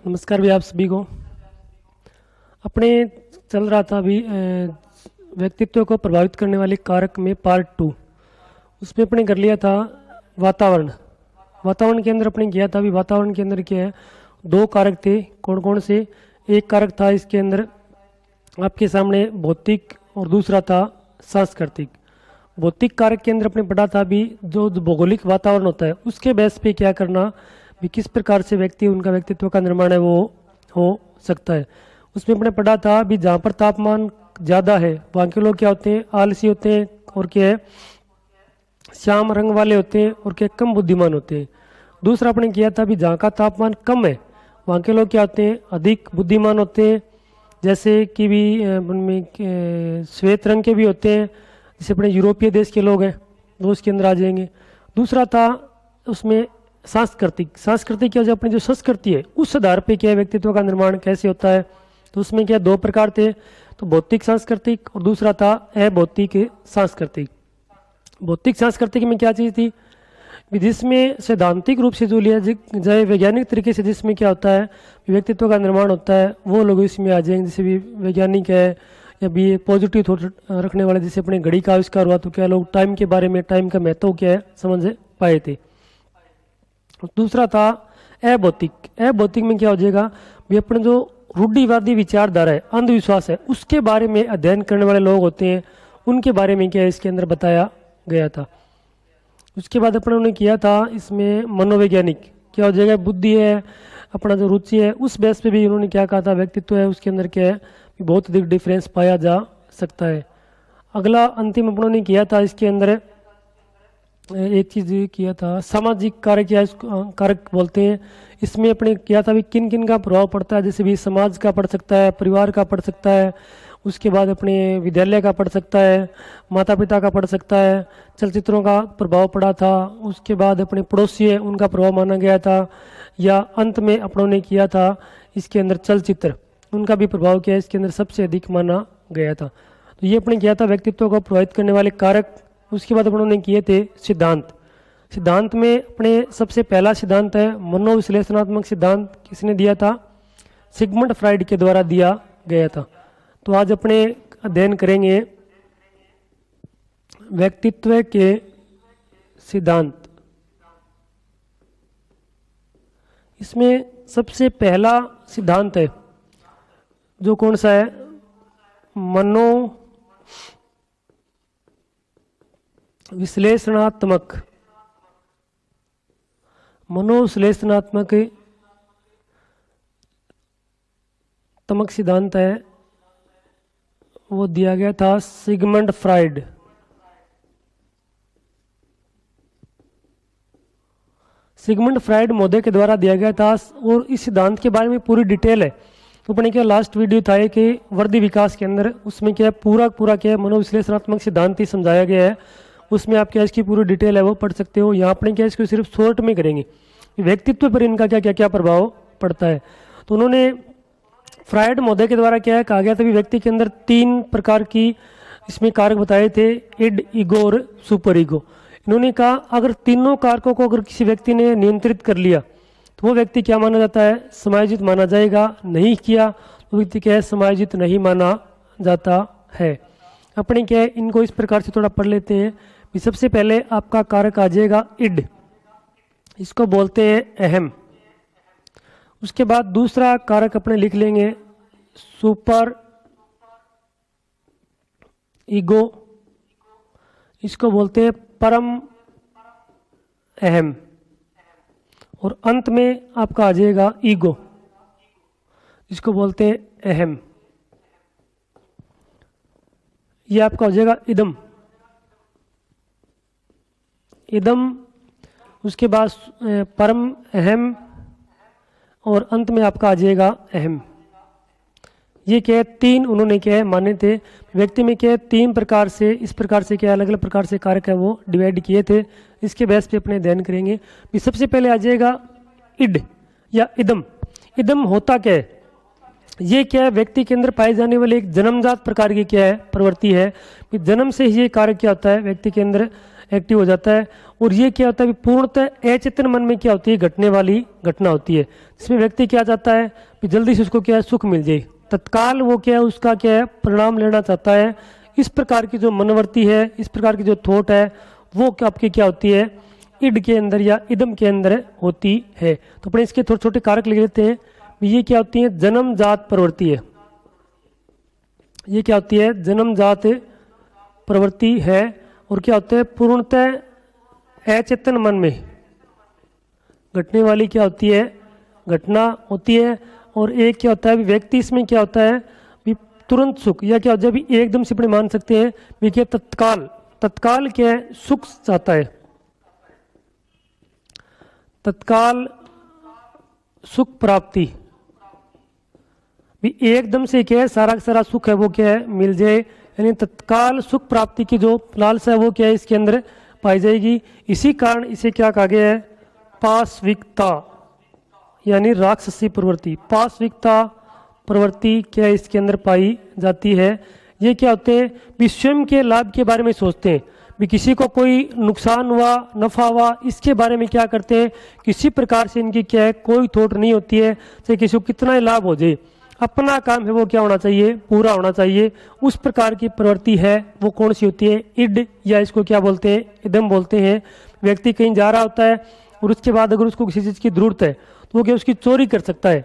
नमस्कार भी आप सभी को। अपने चल रहा था अभी व्यक्तित्व को प्रभावित करने वाले कारक में पार्ट 2। उसमें अपने कर लिया था वातावरण। वातावरण के अंदर अपने किया था। अभी वातावरण के अंदर क्या है, दो कारक थे। कौन कौन से? एक कारक था इसके अंदर आपके सामने भौतिक और दूसरा था सांस्कृतिक। भौतिक कारक के अंदर अपने पढ़ा था अभी जो भौगोलिक वातावरण होता है उसके बेस पे क्या करना भी, किस प्रकार से व्यक्ति उनका व्यक्तित्व का निर्माण है वो हो सकता है। उसमें अपने पढ़ा था भी जहाँ पर तापमान ज़्यादा है वहाँ के लोग क्या होते हैं, आलसी होते हैं और क्या है, श्याम रंग वाले होते हैं और क्या कम बुद्धिमान होते हैं। दूसरा अपने किया था भी जहाँ का तापमान कम है वहाँ के लोग क्या होते हैं, अधिक बुद्धिमान होते हैं। जैसे कि भी उनमें श्वेत रंग के भी होते हैं, जैसे अपने यूरोपीय देश के लोग हैं वो उसके अंदर आ जाएंगे। दूसरा था उसमें सांस्कृतिक। सांस्कृतिक क्या, जो अपनी जो संस्कृति है उस आधार पे क्या है व्यक्तित्व का निर्माण कैसे होता है। तो उसमें क्या दो प्रकार थे, तो भौतिक सांस्कृतिक और दूसरा था अभौतिक सांस्कृतिक। भौतिक सांस्कृतिक में क्या चीज़ थी, जिसमें सैद्धांतिक रूप से जो लिया जाए वैज्ञानिक तरीके से जिसमें क्या होता है व्यक्तित्व का निर्माण होता है, वो लोग इसमें आ जाएंगे। जैसे भी वैज्ञानिक है या भी पॉजिटिव थॉट रखने वाले, जैसे अपने घड़ी का आविष्कार हुआ तो क्या लोग टाइम के बारे में, टाइम का महत्व क्या है समझ पाए थे। दूसरा था अभौतिक। अभौतिक में क्या हो जाएगा भी अपने जो रूढ़िवादी विचारधारा है, अंधविश्वास है, उसके बारे में अध्ययन करने वाले लोग होते हैं, उनके बारे में क्या इसके अंदर बताया गया था। उसके बाद अपने किया था इसमें मनोवैज्ञानिक। क्या हो जाएगा, बुद्धि है, अपना जो रुचि है उस बेस पे भी उन्होंने क्या कहा था, व्यक्तित्व है उसके अंदर क्या है बहुत अधिक डिफरेंस पाया जा सकता है। अगला अंतिम अपनों ने किया था इसके अंदर एक चीज़ किया था सामाजिक कारक, या इसको कारक बोलते हैं। इसमें अपने किया था भी किन किन का प्रभाव पड़ता है, जैसे भी समाज का पड़ सकता है, परिवार का पड़ सकता है, उसके बाद अपने विद्यालय का पड़ सकता है, माता पिता का पड़ सकता है, चलचित्रों का प्रभाव पड़ा था, उसके बाद अपने पड़ोसी है उनका प्रभाव माना गया था, या अंत में अपनों ने किया था इसके अंदर चलचित्र, उनका भी प्रभाव क्या है इसके अंदर सबसे अधिक माना गया था। तो ये अपने किया था व्यक्तित्व को प्रभावित करने वाले कारक। उसके बाद अपनों ने किए थे सिद्धांत। सिद्धांत में अपने सबसे पहला सिद्धांत है मनोविश्लेषणात्मक सिद्धांत। किसने दिया था? सिगमंड फ्राइड के द्वारा दिया गया था। तो आज अपने अध्ययन करेंगे व्यक्तित्व के सिद्धांत। इसमें सबसे पहला सिद्धांत है जो कौन सा है, मनोविश्लेषणात्मक सिद्धांत है, वो दिया गया था सिगमंड फ्राइड। सिगमंड फ्राइड महोदय के द्वारा दिया गया था। और इस सिद्धांत के बारे में पूरी डिटेल है तो अपने क्या लास्ट वीडियो था कि वर्दी विकास के अंदर, उसमें क्या पूरा क्या है मनोविश्लेषणात्मक सिद्धांत ही समझाया गया है। उसमें आप क्या इसकी पूरी डिटेल है वो पढ़ सकते हो। यहाँ अपने क्या इसको सिर्फ शॉर्ट में करेंगे व्यक्तित्व पर इनका क्या प्रभाव पड़ता है। तो उन्होंने फ्राइड महोदय के द्वारा क्या है कहा गया था भी व्यक्ति के अंदर 3 प्रकार की इसमें कारक बताए थे, इड, ईगो और सुपर ईगो। इन्होंने कहा अगर तीनों कारकों को अगर किसी व्यक्ति ने नियंत्रित कर लिया तो वो व्यक्ति क्या माना जाता है, समायोजित माना जाएगा। नहीं किया तो व्यक्ति क्या है, समायोजित नहीं माना जाता है। अपने क्या है इनको इस प्रकार से थोड़ा पढ़ लेते हैं। सबसे पहले आपका कारक आ जाएगा इड, इसको बोलते हैं अहम। उसके बाद दूसरा कारक अपने लिख लेंगे सुपर ईगो, इसको बोलते हैं परम अहम। और अंत में आपका आ जाएगा ईगो, इसको बोलते हैं अहम। ये आपका हो जाएगा इदम। उसके बाद परम अहम और अंत में आपका आ जाएगा अहम। ये क्या है 3 उन्होंने क्या है माने थे। व्यक्ति में क्या है 3 प्रकार से, इस प्रकार से क्या अलग अलग प्रकार से कारक है वो डिवाइड किए थे। इसके बेस पे अपने अध्ययन करेंगे। सबसे पहले आ जाएगा इड या इदम। इदम होता क्या है, ये क्या है व्यक्ति के अंदर पाई जाने वाली एक जन्मजात प्रकार की क्या है प्रवृत्ति है। जन्म से ही ये कारक क्या होता है व्यक्ति के अंदर एक्टिव हो जाता है। और ये क्या होता है, पूर्णतः अचेतन मन में क्या होती है, घटने वाली घटना होती है, जिसमें व्यक्ति क्या चाहता है कि जल्दी से उसको क्या है, सुख मिल जाए, तत्काल वो क्या है, उसका क्या है, परिणाम लेना चाहता है। इस प्रकार की जो मनोवृत्ति है, इस प्रकार की जो थॉट है, वो आपकी क्या होती है, इड के अंदर या इदम के अंदर होती है। तो अपने इसके थोड़े छोटे कारक लिख लेते हैं। ये क्या होती है, जन्मजात प्रवृत्ति है। ये क्या होती है, जन्मजात प्रवृत्ति है। और क्या होता है, पूर्णतः अचेतन मन में घटने वाली क्या होती है, घटना होती है। और एक क्या होता है, व्यक्ति इसमें क्या होता है, भी तुरंत सुख या क्या होता है, भी एकदम से अपने मान सकते हैं भी क्या, तत्काल क्या है, सुख चाहता है, तत्काल सुख प्राप्ति, भी एकदम से क्या है, सारा का सारा सुख है वो क्या है, मिल जाए। यानी तत्काल सुख प्राप्ति की जो लालसा है वो क्या है, इसके अंदर पाई जाएगी। इसी कारण इसे क्या कहा गया है, पाशविकता, यानी राक्षसी प्रवृत्ति, पाशविकता प्रवृत्ति क्या है, इसके अंदर पाई जाती है। ये क्या होते हैं, भी स्वयं के लाभ के बारे में सोचते हैं, भी किसी को कोई नुकसान हुआ, नफा हुआ, इसके बारे में क्या करते हैं, किसी प्रकार से इनकी क्या है, कोई थॉट नहीं होती है, चाहे किसी को कितना ही लाभ हो जाए, अपना काम है वो क्या होना चाहिए, पूरा होना चाहिए। उस प्रकार की प्रवृत्ति है वो कौन सी होती है, इड, या इसको क्या बोलते हैं, इदम बोलते हैं। व्यक्ति कहीं जा रहा होता है और उसके बाद अगर उसको किसी चीज़ की जरूरत है तो वो क्या उसकी चोरी कर सकता है,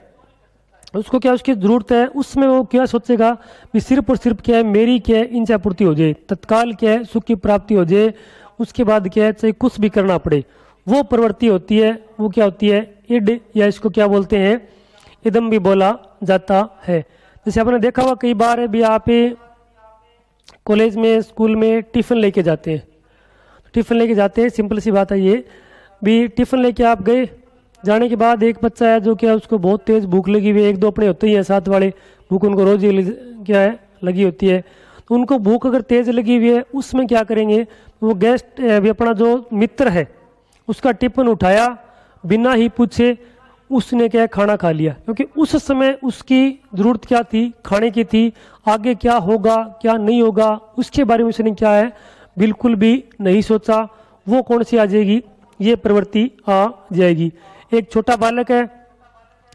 उसको क्या उसकी जरूरत है, उसमें वो क्या सोचेगा कि सिर्फ और सिर्फ क्या है, मेरी क्या है, इनसे आपूर्ति हो जाए, तत्काल क्या है, सुख की प्राप्ति हो जाए, उसके बाद क्या है, चाहे कुछ भी करना पड़े, वो प्रवृत्ति होती है, वो क्या होती है, इड, या इसको क्या बोलते हैं, इदम भी बोला जाता है। जैसे आपने देखा हुआ कई बार है भी, आप कॉलेज में, स्कूल में टिफिन लेके जाते हैं, टिफिन लेके जाते हैं, सिंपल सी बात है ये भी, टिफिन लेके आप गए, जाने के बाद एक बच्चा है जो क्या उसको बहुत तेज भूख लगी हुई है, एक दो अपने होते ही हैं साथ वाले, भूख उनको रोज ही क्या है, लगी होती है। तो उनको भूख अगर तेज लगी हुई है, उसमें क्या करेंगे, वो गेस्ट भी अपना जो मित्र है उसका टिफिन उठाया, बिना ही पूछे उसने क्या खाना खा लिया, क्योंकि उस समय उसकी जरूरत क्या थी, खाने की थी। आगे क्या होगा क्या नहीं होगा उसके बारे में उसने क्या है, बिल्कुल भी नहीं सोचा। वो कौन सी आ जाएगी, ये प्रवृत्ति आ जाएगी। एक छोटा बालक है,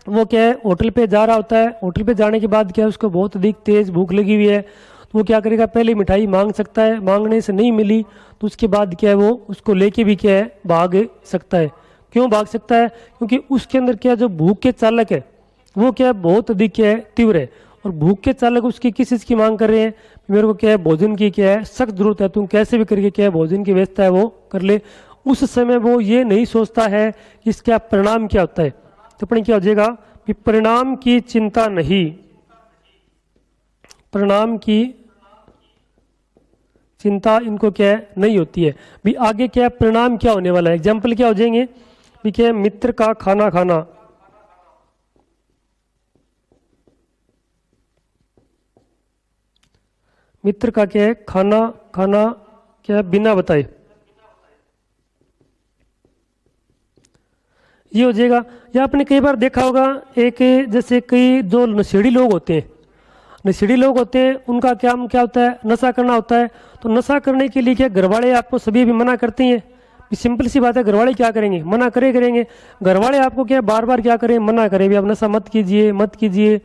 वो क्या है, होटल पे जा रहा होता है, होटल पे जाने के बाद क्या है, उसको बहुत अधिक तेज भूख लगी हुई है, तो वो क्या करेगा, पहले मिठाई मांग सकता है, मांगने से नहीं मिली तो उसके बाद क्या है, वो उसको लेके भी क्या है, भाग सकता है। क्यों भाग सकता है, क्योंकि उसके अंदर क्या, जो भूख के चालक है वो क्या है, बहुत अधिक क्या है, तीव्र है। और भूख के चालक उसकी किस चीज़ की मांग कर रहे हैं, मेरे को क्या है, भोजन की क्या है, सख्त जरूरत है, तुम कैसे भी करके क्या है, भोजन की व्यवस्था है वो कर ले। उस समय वो ये नहीं सोचता है कि इसका परिणाम क्या होता है। तो अपने क्या हो जाएगा कि परिणाम की चिंता नहीं, परिणाम की चिंता इनको क्या है, नहीं होती है। भी आगे क्या है, परिणाम क्या होने वाला है, एग्जाम्पल क्या हो जाएंगे, भी क्या है, मित्र का खाना खाना, मित्र का क्या है, खाना खाना क्या है, बिना बताए, ये हो जाएगा। या आपने कई बार देखा होगा, एक जैसे कई जो नशेड़ी लोग होते हैं, नशेड़ी लोग होते हैं, उनका क्या क्या होता है, नशा करना होता है। तो नशा करने के लिए क्या घरवाले आपको सभी भी मना करते हैं, सिंपल सी बात है, घरवाले क्या करेंगे, मना करेंगे। घरवाले आपको क्या बार बार क्या करें, मना करें भी आप नशा मत कीजिए मत कीजिए।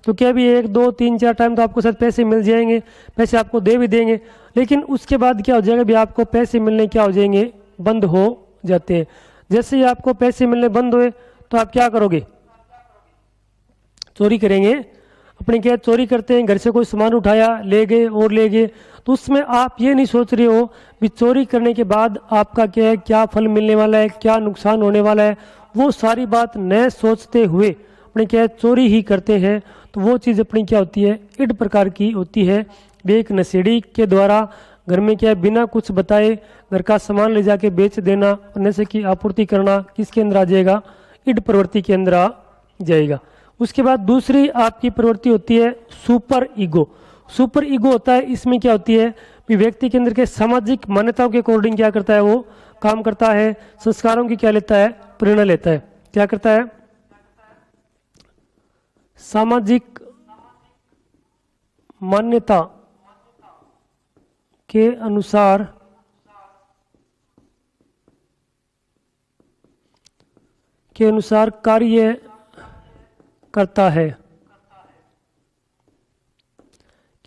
तो क्या भी 1 2 3 4 टाइम तो आपको शायद पैसे मिल जाएंगे, पैसे आपको दे भी देंगे, लेकिन उसके बाद क्या हो जाएगा भी, आपको पैसे मिलने क्या हो जाएंगे, बंद हो जाते हैं। जैसे ही आपको पैसे मिलने बंद हुए तो आप क्या करोगे, चोरी करेंगे। अपने क्या चोरी करते हैं, घर से कोई सामान उठाया, ले गए और ले गए, तो उसमें आप ये नहीं सोच रहे हो कि चोरी करने के बाद आपका क्या है, क्या फल मिलने वाला है, क्या नुकसान होने वाला है। वो सारी बात न सोचते हुए अपने क्या है, चोरी ही करते हैं। तो वो चीज़ अपनी क्या होती है, इड प्रकार की होती है। एक नशेड़ी के द्वारा घर में क्या है, बिना कुछ बताए घर का सामान ले जाके बेच देना और नशे की आपूर्ति करना, किसके अंदर आ जाएगा, इड प्रवृत्ति के अंदर आ जाएगा। उसके बाद दूसरी आपकी प्रवृत्ति होती है सुपर ईगो। सुपर ईगो होता है, इसमें क्या होती है कि व्यक्ति के अंदर के सामाजिक मान्यताओं के अकॉर्डिंग क्या करता है, वो काम करता है, संस्कारों की क्या लेता है, प्रेरणा लेता है। क्या करता है, सामाजिक मान्यता के अनुसार के अनुसार कार्य करता है।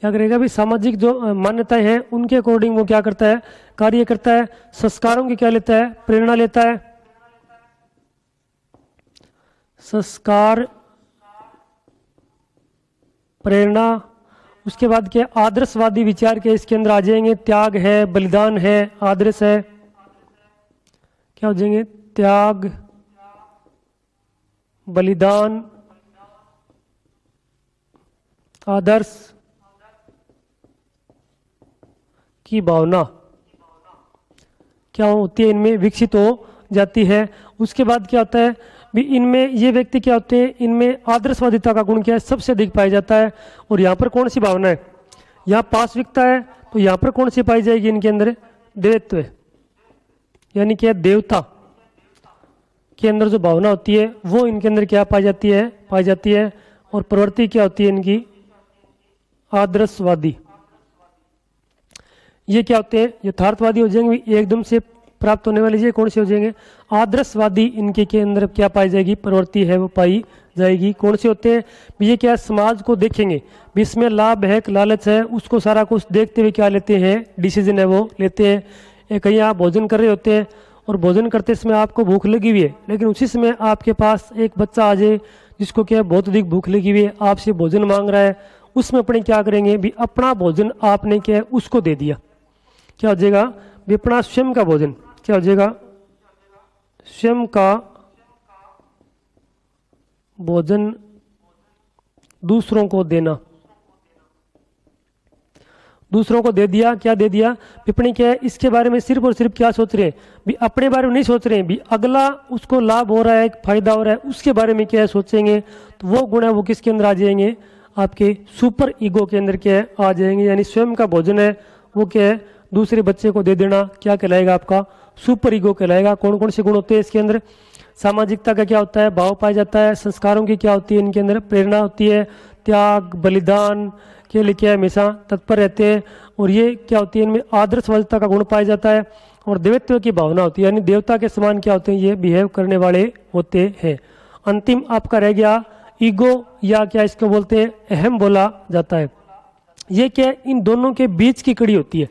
क्या करेगा भी, सामाजिक जो मान्यताएं हैं उनके अकॉर्डिंग वो क्या करता है, कार्य करता है। संस्कारों की क्या लेता है, प्रेरणा लेता है। संस्कार, प्रेरणा। उसके बाद क्या, आदर्शवादी विचार के इसके अंदर आ जाएंगे। त्याग है, बलिदान है, आदर्श है, क्या हो जाएंगे, त्याग, बलिदान, आदर्श की भावना क्या होती है, इनमें विकसित हो जाती है। उसके बाद क्या होता है भी, इनमें ये व्यक्ति क्या होते हैं, इनमें आदर्शवादिता का गुण क्या है, सबसे अधिक पाया जाता है। और यहाँ पर कौन सी भावना है, यहाँ पाशविकता है, तो यहाँ पर कौन सी पाई जाएगी इनके अंदर, देवत्व, यानी क्या, देवता के अंदर जो भावना होती है वो इनके अंदर क्या पाई जाती है। और प्रवृत्ति क्या होती है इनकी, आदर्शवादी। ये क्या होते हैं, यथार्थवादी हो जाएंगे, एकदम से प्राप्त होने वाली ये कौन से हो जाएंगे, आदर्शवादी। इनके के अंदर क्या पाई जाएगी, प्रवृत्ति है वो पाई जाएगी। कौन से होते हैं, ये क्या, समाज को देखेंगे, इसमें लाभ है, लालच है, उसको सारा कुछ देखते हुए क्या लेते हैं, डिसीजन है वो लेते हैं। कहीं आप भोजन कर रहे होते हैं और भोजन करते समय आपको भूख लगी हुई है, लेकिन उसी समय आपके पास एक बच्चा आ जाए जिसको क्या बहुत अधिक भूख लगी हुई है, आपसे भोजन मांग रहा है, उसमें अपने क्या करेंगे भी, अपना भोजन आपने क्या उसको दे दिया। क्या हो जाएगा भी, अपना स्वयं का भोजन, क्या हो जाएगा, स्वयं का भोजन दूसरों को देना, दूसरों को दे दिया। क्या दे दिया, विपणी क्या है, इसके बारे में सिर्फ और सिर्फ क्या सोच रहे हैं भी, अपने बारे में नहीं सोच रहे हैं भी, अगला उसको लाभ हो रहा है, फायदा हो रहा है, उसके बारे में क्या है सोचेंगे। तो वो गुण है वो किसके अंदर आ जाएंगे, आपके सुपर ईगो के अंदर क्या है आ जाएंगे। यानी स्वयं का भोजन है वो क्या है, दूसरे बच्चे को दे देना, क्या कहलाएगा, आपका सुपर ईगो कहलाएगा। कौन कौन से गुण होते हैं इसके अंदर, सामाजिकता का क्या होता है, भाव पाया जाता है। संस्कारों की क्या होती है, इनके अंदर प्रेरणा होती है, त्याग, बलिदान के लिए क्या हमेशा तत्पर रहते हैं। और ये क्या होती है, इनमें आदर्शवादिता का गुण पाया जाता है। और देवत्व की भावना होती है, यानी देवता के समान क्या होते हैं, ये बिहेव करने वाले होते हैं। अंतिम आपका रह गया ईगो, या क्या इसको बोलते हैं, अहम बोला जाता है। ये क्या है, इन दोनों के बीच की कड़ी होती है,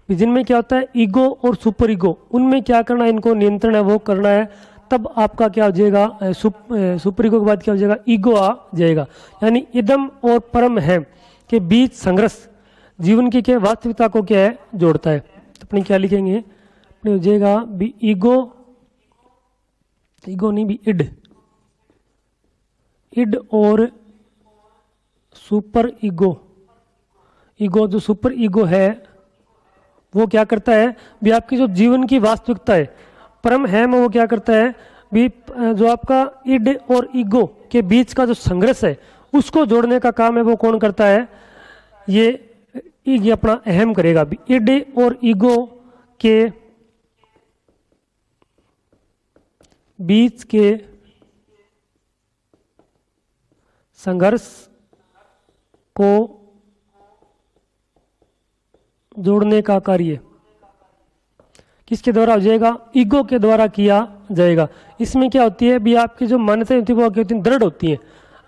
जिनमें क्या होता है, ईगो और सुपर ईगो, उनमें क्या करना है, इनको नियंत्रण है वो करना है। तब आपका क्या हो जाएगा, सुपर ईगो के बाद क्या हो जाएगा, ईगो आ जाएगा। यानी इदम और परम है के बीच संघर्ष जीवन की क्या वास्तविकता को क्या है जोड़ता है। तो अपने क्या लिखेंगे, अपने हो जाएगा भी ईगो, ईगो नहीं भी इड, इड और सुपर ईगो। ईगो जो सुपर ईगो है वो क्या करता है भी, आपकी जो जीवन की वास्तविकता है परम है में वो क्या करता है भी, जो आपका इड और ईगो के बीच का जो संघर्ष है उसको जोड़ने का काम है वो कौन करता है, ये अपना अहम करेगा भी। इड और ईगो के बीच के संघर्ष को जोड़ने का कार्य किसके द्वारा हो जाएगा, ईगो के द्वारा किया जाएगा। इसमें क्या होती है भी, आपकी जो मान्यताएं होती है वो क्या होती है, दृढ़ होती हैं।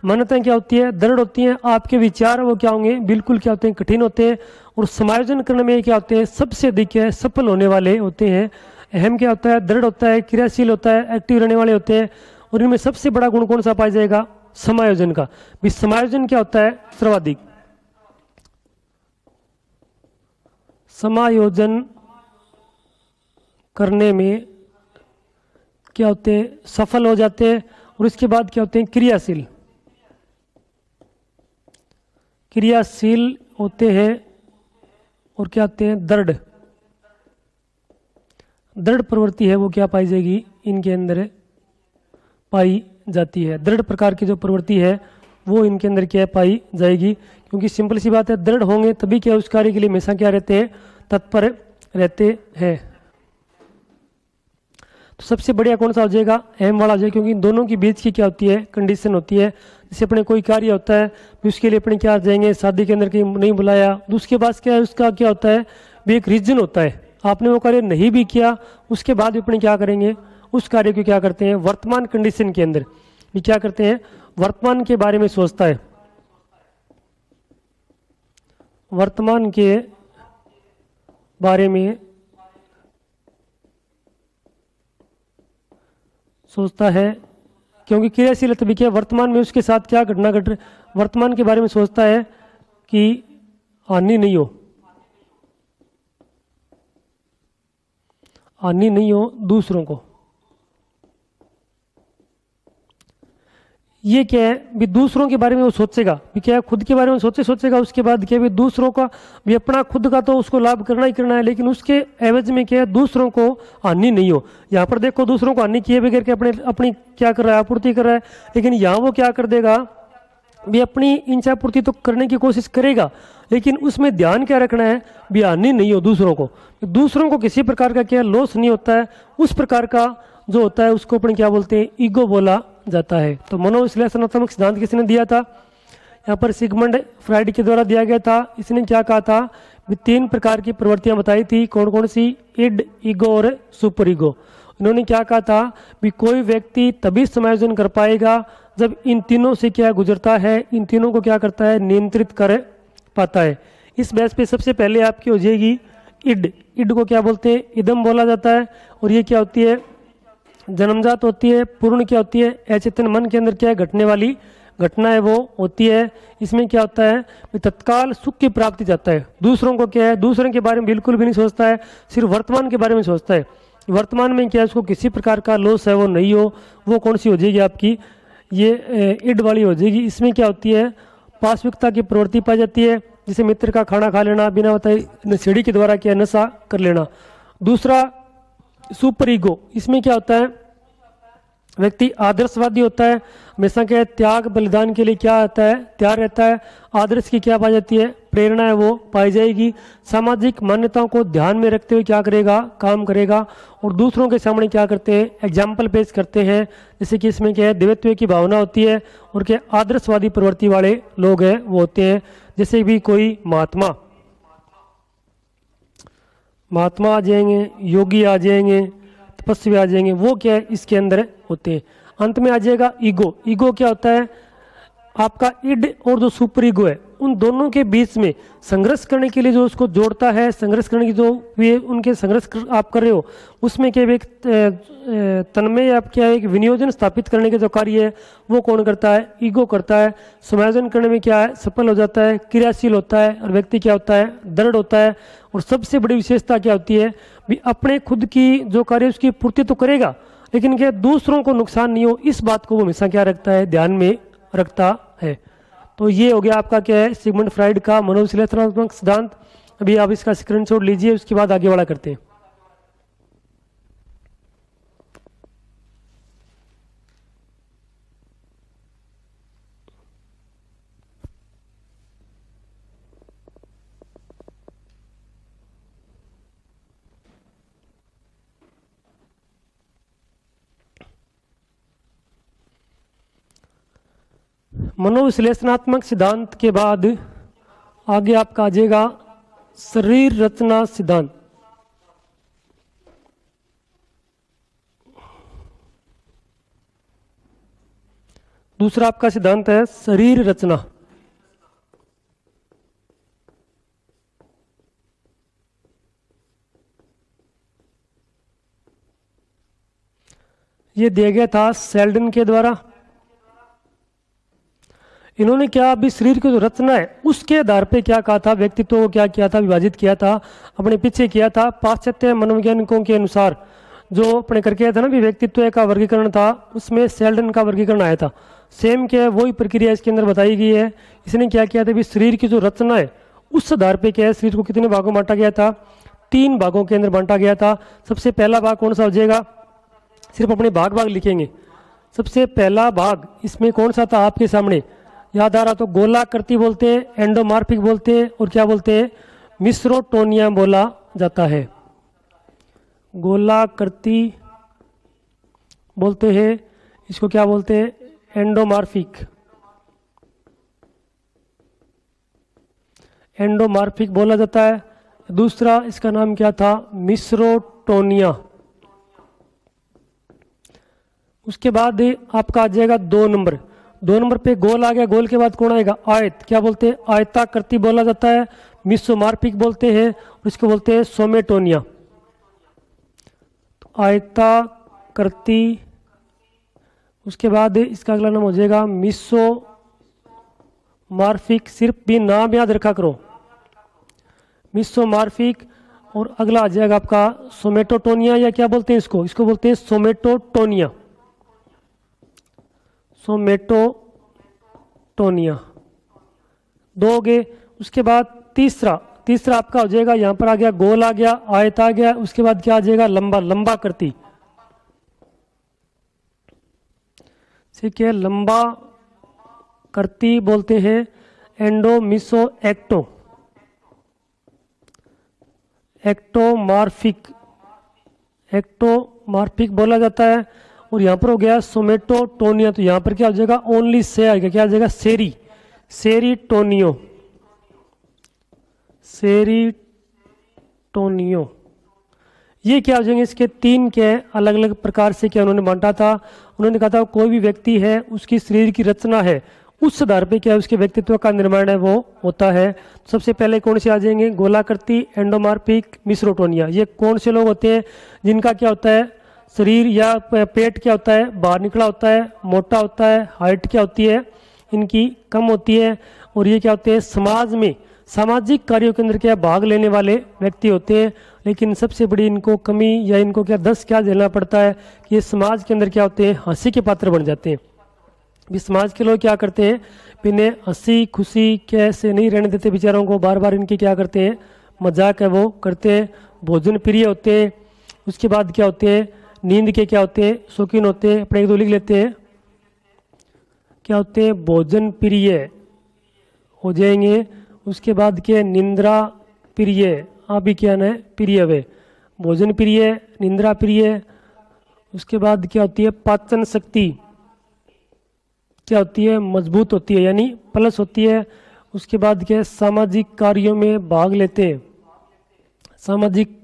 मान्यताएं क्या होती है, दृढ़ होती हैं। आपके विचार वो क्या होंगे, बिल्कुल क्या होते हैं, कठिन होते हैं। और समायोजन करने में क्या होते हैं, सबसे अधिक है सफल होने वाले होते हैं। अहम क्या होता है, दृढ़ होता है, क्रियाशील होता है, एक्टिव रहने वाले होते हैं। और इनमें सबसे बड़ा गुण कौन सा पाया जाएगा, समायोजन का। भी समायोजन क्या होता है, सर्वाधिक समायोजन करने में क्या होते हैं, सफल हो जाते हैं। और इसके बाद क्या होते हैं, क्रियाशील, क्रियाशील होते हैं। और क्या होते हैं, दृढ़, दृढ़ प्रवृत्ति है वो क्या पाई जाएगी, इनके अंदर पाई जाती है। दृढ़ प्रकार की जो प्रवृत्ति है वो इनके अंदर क्या पाई जाएगी। क्योंकि सिंपल सी बात है, दृढ़ होंगे तभी क्या उस कार्य के लिए हमेशा क्या रहते हैं, तत्पर रहते हैं। तो सबसे बढ़िया कौन सा हो जाएगा, अहम वाला हो जाएगा। क्योंकि इन दोनों के बीच की क्या होती है, कंडीशन होती है। जैसे अपने कोई कार्य होता है भी, उसके लिए अपने क्या जाएंगे, शादी के अंदर कहीं नहीं बुलाया, तो उसके बाद क्या है, उसका क्या होता है भी, एक रीजन होता है। आपने वो कार्य नहीं भी किया, उसके बाद भी अपने क्या करेंगे, उस कार्य को क्या करते हैं वर्तमान कंडीशन के अंदर भी क्या करते हैं, वर्तमान के बारे में सोचता है, वर्तमान के बारे में सोचता है, क्योंकि क्रियाशील तभी क्या वर्तमान में उसके साथ क्या घटना घट वर्तमान के बारे में सोचता है कि हानि नहीं हो, हानि नहीं हो दूसरों को। ये क्या है भी दूसरों के बारे में वो सोचेगा भी क्या है, खुद के बारे में सोचेगा, उसके बाद क्या है भी दूसरों का भी, अपना खुद का तो उसको लाभ करना ही करना है, लेकिन उसके एवज में क्या है दूसरों को हानि नहीं हो। यहाँ पर देखो दूसरों को हानि किए बगैर के अपनी क्या कर रहा है, आपूर्ति कर रहा है, लेकिन यहाँ वो क्या कर देगा भी अपनी इच्छापूर्ति तो करने की कोशिश करेगा, लेकिन उसमें ध्यान क्या रखना है भी हानि नहीं हो दूसरों को, दूसरों को किसी प्रकार का क्या लॉस नहीं होता है, उस प्रकार का जो होता है उसको अपन क्या बोलते हैं ईगो बोला जाता है। तो मनोविश्लेषणात्मक सिद्धांत किसने दिया था, यहाँ पर सिगमंड फ्राइड के द्वारा दिया गया था। इसने क्या कहा था भी 3 प्रकार की प्रवृत्तियां बताई थी, कौन कौन सी, इड, ईगो और सुपर ईगो। इन्होंने क्या कहा था भी कोई व्यक्ति तभी समायोजन कर पाएगा जब इन तीनों से क्या गुजरता है, इन तीनों को क्या करता है नियंत्रित कर पाता है। इस बेस पे सबसे पहले आपकी हो जाएगी इड। इड को क्या बोलते हैं इदम बोला जाता है, और ये क्या होती है जन्मजात होती है, पूर्ण क्या होती है अचेतन मन के अंदर क्या है घटने वाली घटना है वो होती है। इसमें क्या होता है तत्काल सुख की प्राप्ति चाहता है, दूसरों को क्या है दूसरों के बारे में बिल्कुल भी नहीं सोचता है, सिर्फ वर्तमान के बारे में सोचता है, वर्तमान में क्या है उसको किसी प्रकार का लॉस है वो नहीं हो। वो कौन सी हो जाएगी आपकी ये इड वाली हो जाएगी। इसमें क्या होती है पाशविकता की प्रवृत्ति पाई जाती है, जैसे मित्र का खाना खा लेना, बिना बताए नशेड़ी के द्वारा क्या नशा कर लेना। दूसरा सुपर ईगो, इसमें क्या होता है व्यक्ति आदर्शवादी होता है, हमेशा क्या है त्याग बलिदान के लिए क्या आता है तैयार रहता है, आदर्श की क्या पाई जाती है प्रेरणा है वो पाई जाएगी। सामाजिक मान्यताओं को ध्यान में रखते हुए क्या करेगा काम करेगा, और दूसरों के सामने क्या करते हैं एग्जाम्पल पेश करते हैं, जैसे कि इसमें क्या है दिव्यत्व की भावना होती है, और क्या आदर्शवादी प्रवृत्ति वाले लोग हैं वो होते हैं, जैसे भी कोई महात्मा आ जाएंगे, योगी आ जाएंगे, तपस्वी आ जाएंगे, वो क्या है इसके अंदर होते हैं। अंत में आ जाएगा ईगो। ईगो क्या होता है आपका इड और जो सुपर ईगो है उन दोनों के बीच में संघर्ष करने के लिए जो उसको जोड़ता है, संघर्ष करने की जो वे उनके आप कर रहे हो उसमें क्या एक तन्मय आप क्या है एक विनियोजन स्थापित करने के जो कार्य है वो कौन करता है ईगो करता है। समायोजन करने में क्या है सफल हो जाता है, क्रियाशील होता है, और व्यक्ति क्या होता है दृढ़ होता है। और सबसे बड़ी विशेषता क्या होती है भी अपने खुद की जो कार्य उसकी पूर्ति तो करेगा, लेकिन क्या दूसरों को नुकसान नहीं हो इस बात को वो हमेशा क्या रखता है ध्यान में रखता है। तो ये हो गया आपका क्या है सिगमंड फ्राइड का मनोविश्लेषणात्मक सिद्धांत। अभी आप इसका स्क्रीनशॉट लीजिए, उसके बाद आगे बढ़ा करते हैं। मनोविश्लेषणात्मक सिद्धांत के बाद आगे आपका आ जाएगा शरीर रचना सिद्धांत। दूसरा आपका सिद्धांत है शरीर रचना। ये दिया गया था सेल्डन के द्वारा। इन्होंने क्या अभी शरीर की जो रचना है उसके आधार पे क्या कहा था व्यक्तित्व को क्या किया था विभाजित किया था, अपने पीछे किया था पाश्चात्य मनोवैज्ञानिकों के अनुसार जो अपने करके था ना भी व्यक्तित्व का वर्गीकरण था, उसमें सेल्डन का वर्गीकरण आया था। सेम क्या है वही प्रक्रिया इसके अंदर बताई गई है। इसने क्या किया था भी शरीर की जो रचना है उस आधार पे क्या है शरीर को कितने भागों में बांटा गया था 3 भागों के अंदर बांटा गया था। सबसे पहला भाग कौन सा हो जाएगा, सिर्फ अपने भाग लिखेंगे। सबसे पहला भाग इसमें कौन सा था आपके सामने याद आ रहा तो गोलाकृति बोलते हैं, एंडोमार्फिक बोलते हैं, और क्या बोलते हैं मिश्रोटोनिया बोला जाता है। गोलाकृति बोलते हैं, इसको क्या बोलते हैं एंडोमार्फिक। एंडोमार्फिक बोला जाता है। दूसरा इसका नाम क्या था मिश्रोटोनिया। उसके बाद आपका आ जाएगा 2 नंबर। 2 नंबर पे गोल आ गया, गोल के बाद कौन आएगा? आयत। क्या बोलते हैं? आयताकृति बोला जाता है, मिसोमार्फिक बोलते हैं, और इसको बोलते हैं सोमेटोनिया। तो आयताकृति, उसके बाद इसका अगला नाम हो जाएगा मिसोमार्फिक। सिर्फ भी नाम याद रखा करो, मिसोमार्फिक। और अगला आ जाएगा आपका सोमेटोटोनिया, या क्या बोलते हैं इसको? इसको बोलते हैं सोमेटोटोनिया। सोमेटोटोनिया 2 हो गए। उसके बाद तीसरा आपका हो जाएगा, यहां पर आ गया गोल आ गया, आयत आ गया, उसके बाद क्या आ जाएगा? लंबा। लंबा करती, ठीक है, लंबा करती बोलते हैं एंडोमिसो एक्टो, एक्टोमार्फिक, एक्टोमार्फिक बोला जाता है। और यहाँ पर हो गया सोमेटोटोनिया, तो यहाँ पर क्या हो जाएगा? ओनली से आएगा, क्या आ जाएगा? सेरी, सेरीटोनियो, सेरीटोनियो। ये क्या हो जाएंगे? इसके 3 के अलग अलग प्रकार से क्या उन्होंने बांटा था। उन्होंने कहा था कोई भी व्यक्ति है, उसकी शरीर की रचना है, उस आधार पे क्या उसके व्यक्तित्व का निर्माण है वो होता है। सबसे पहले कौन से आ जाएंगे? गोलाकृति, एंडोमार्फिक, मिसरोटोनिया। ये कौन से लोग होते हैं? जिनका क्या होता है? शरीर या पेट क्या होता है? बाहर निकला होता है, मोटा होता है, हाइट क्या होती है इनकी? कम होती है। और ये क्या होते हैं? समाज में सामाजिक कार्यों के अंदर क्या भाग लेने वाले व्यक्ति होते हैं। लेकिन सबसे बड़ी इनको कमी या इनको क्या दस क्या झेलना पड़ता है कि ये समाज के अंदर क्या होते हैं? हंसी के पात्र बन जाते हैं। भी समाज के लोग क्या करते हैं? इन्हें हंसी खुशी कैसे नहीं रहने देते बेचारों को, बार बार इनके क्या करते हैं? मजाक है वो करते हैं। भोजन प्रिय होते हैं। उसके बाद क्या होते हैं? नींद के क्या होते हैं? शौकीन होते हैं। अपने 1-2 लिख लेते हैं। क्या होते हैं? भोजन प्रिय हो जाएंगे। उसके बाद क्या? निंद्रा प्रिय, अभी क्या है? प्रिय वे, भोजन प्रिय, निंद्रा प्रिय। उसके बाद क्या होती है? पाचन शक्ति क्या होती है? मजबूत होती है, यानी प्लस होती है। उसके बाद क्या? सामाजिक कार्यों में भाग लेते हैं, सामाजिक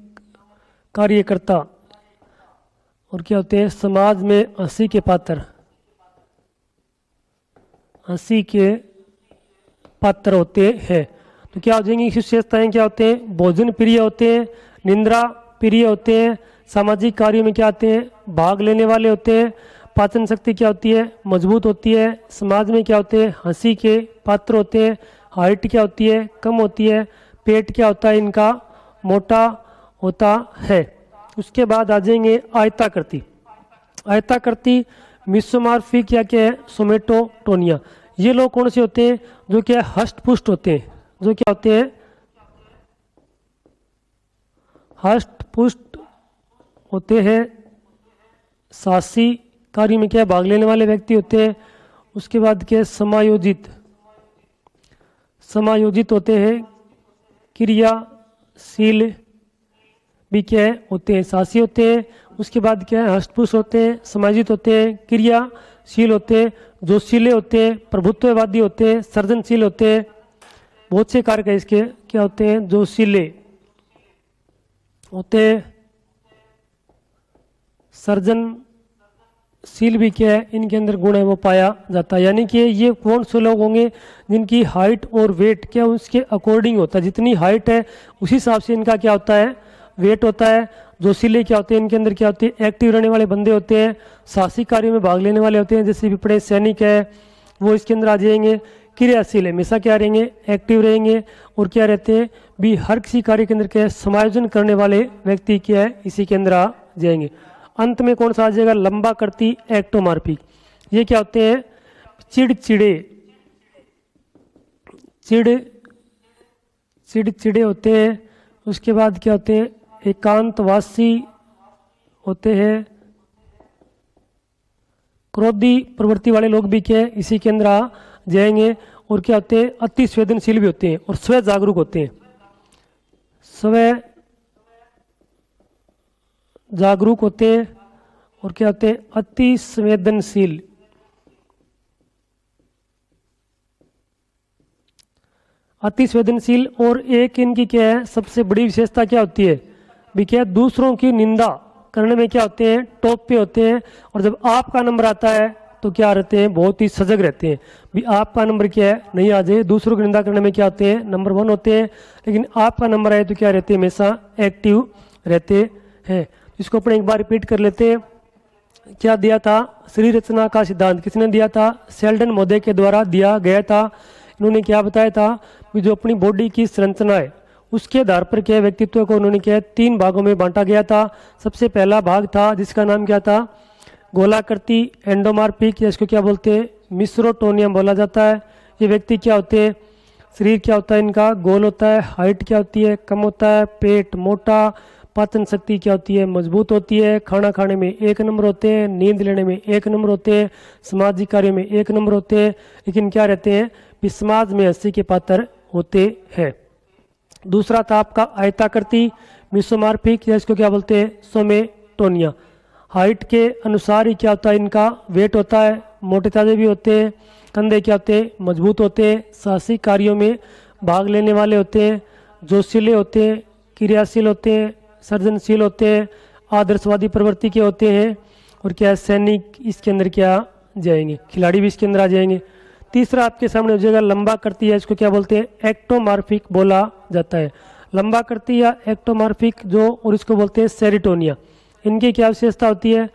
कार्यकर्ता। और क्या होते हैं? समाज में हंसी के पात्र, हंसी के पात्र होते हैं। तो क्या हो जाएंगी विशेषताएं? क्या होते हैं? भोजन प्रिय होते हैं, निंद्रा प्रिय होते हैं, सामाजिक कार्यों में क्या आते हैं? भाग लेने वाले होते हैं। पाचन शक्ति क्या होती है? मजबूत होती है। समाज में क्या होते हैं? हंसी के पात्र होते हैं। हाइट क्या होती है? कम होती है। पेट क्या होता है इनका? मोटा होता है। उसके बाद आ जाएंगे आयताकृति। आयताकृति, मिसोमार्फिक या क्या है? सोमेटोटोनिया। ये लोग कौन से होते हैं? जो क्या हष्ट पुष्ट होते हैं, जो क्या होते हैं? हष्ट पुष्ट होते हैं, साहसी कार्य में क्या भाग लेने वाले व्यक्ति होते हैं। उसके बाद क्या? समायोजित, समायोजित होते हैं, क्रियाशील भी क्या होते हैं? साहसी होते हैं। उसके बाद क्या है? हष्टपुष्ट होते हैं, समायोजित होते हैं, क्रियाशील होते हैं, जोशीले होते हैं, प्रभुत्ववादी होते हैं, सृजनशील होते हैं। बहुत से कारक है इसके। क्या होते हैं? जोशीले होते हैं, सृजनशील भी क्या है? इनके अंदर गुण है वो पाया जाता है। यानी कि ये कौन से लोग होंगे? जिनकी हाइट और वेट क्या उसके अकॉर्डिंग होता है। जितनी हाइट है उसी हिसाब से इनका क्या होता है? वेट होता है। जोशीले क्या होते हैं? इनके अंदर क्या होती है? एक्टिव रहने वाले बंदे होते हैं, साहसी कार्यों में भाग लेने वाले होते हैं। जैसे विपणे सैनिक है वो इसके अंदर आ जाएंगे। क्रियाशील हमेशा क्या रहेंगे? एक्टिव रहेंगे। और क्या रहते हैं? भी हर किसी कार्य के अंदर क्या है? समायोजन करने वाले व्यक्ति क्या है? इसी के अंदर आ जाएंगे। अंत में कौन सा आ जाएगा? लंबा करती, एक्टोमार्फिक। ये क्या होते हैं? चिड़चिड़े, चिड़चिड़े होते हैं। उसके बाद क्या होते हैं? एकांतवासी होते हैं। क्रोधी प्रवृत्ति वाले लोग भी क्या है? इसी के अंदर आ जाएंगे। और क्या होते हैं? अति संवेदनशील भी होते हैं और स्व जागरूक होते हैं। स्व जागरूक होते हैं और क्या होते हैं? अति संवेदनशील। अति संवेदनशील। और एक इनकी क्या है? सबसे बड़ी विशेषता क्या होती है? भी क्या? दूसरों की निंदा करने में क्या होते हैं, टॉप पे होते हैं। और जब आपका नंबर आता है तो क्या रहते हैं, बहुत ही सजग रहते हैं। भी आपका नंबर क्या है, नहीं आ जाए। दूसरों की निंदा करने में क्या होते हैं, नंबर 1 होते हैं। लेकिन आपका नंबर आए तो क्या रहते हैं, हमेशा एक्टिव रहते हैं। इसको अपने एक बार रिपीट कर लेते हैं। क्या दिया था, शरीर रचना का सिद्धांत किसने दिया था, शेल्डन महोदय के द्वारा दिया गया था। इन्होंने क्या बताया था कि जो अपनी बॉडी की संरचना है उसके आधार पर क्या व्यक्तित्व को उन्होंने क्या 3 भागों में बांटा गया था। सबसे पहला भाग था जिसका नाम क्या था, गोलाकृति एंडोमार्फिक, या इसको क्या बोलते हैं, मिस्रोटोनियम बोला जाता है। ये व्यक्ति क्या होते हैं, शरीर क्या होता है इनका, गोल होता है। हाइट क्या होती है, कम होता है। पेट मोटा। पाचन शक्ति क्या होती है, मजबूत होती है। खाना खाने में 1 नंबर होते हैं। नींद लेने में 1 नंबर होते हैं। सामाजिक कार्यों में 1 नंबर होते हैं। लेकिन क्या रहते हैं, कि समाज में हंसी के पात्र होते हैं। दूसरा था आपका आयताकृति मिसोमार्फिक, या इसको क्या बोलते हैं, सोमेटोनिया। हाइट के अनुसार ही क्या होता है, इनका वेट होता है। मोटे ताजे भी होते हैं। कंधे क्या होते हैं, मजबूत होते हैं। साहसिक कार्यों में भाग लेने वाले होते हैं। जोशीले होते हैं। क्रियाशील होते हैं। सृजनशील होते हैं। आदर्शवादी प्रवृत्ति के होते हैं। और क्या है, सैनिक इसके अंदर क्या जाएंगे, खिलाड़ी भी इसके अंदर आ जाएंगे। तीसरा आपके सामने हो जाएगा लंबा करती है, इसको क्या बोलते हैं, एक्टोमार्फिक बोला जाता है। लंबा करती या एक्टोमार्फिक जो, और इसको बोलते हैं सेरिटोनिया। इनकी क्या विशेषता होती है,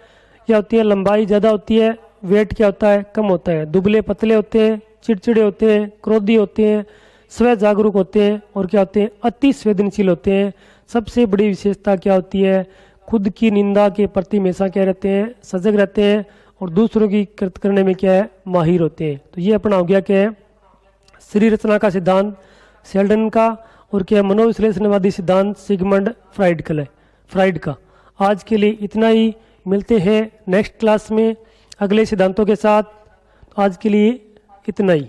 क्या होती है, लंबाई ज़्यादा होती है। वेट क्या होता है, कम होता है। दुबले पतले होते हैं। चिड़चिड़े होते हैं। क्रोधी होते हैं। स्व जागरूक होते हैं। और क्या होते हैं, अति संवेदनशील होते हैं। सबसे बड़ी विशेषता क्या होती है, खुद की निंदा के प्रति हमेशा क्या रहते हैं, सजग रहते हैं। और दूसरों की कृत करने में क्या है, माहिर होते हैं। तो ये अपना हो गया क्या है, शरीर रचना का सिद्धांत शेल्डन का। और क्या मनोविश्लेषणवादी सिद्धांत सिगमंड फ्राइड का। आज के लिए इतना ही। मिलते हैं नेक्स्ट क्लास में अगले सिद्धांतों के साथ। आज के लिए इतना ही।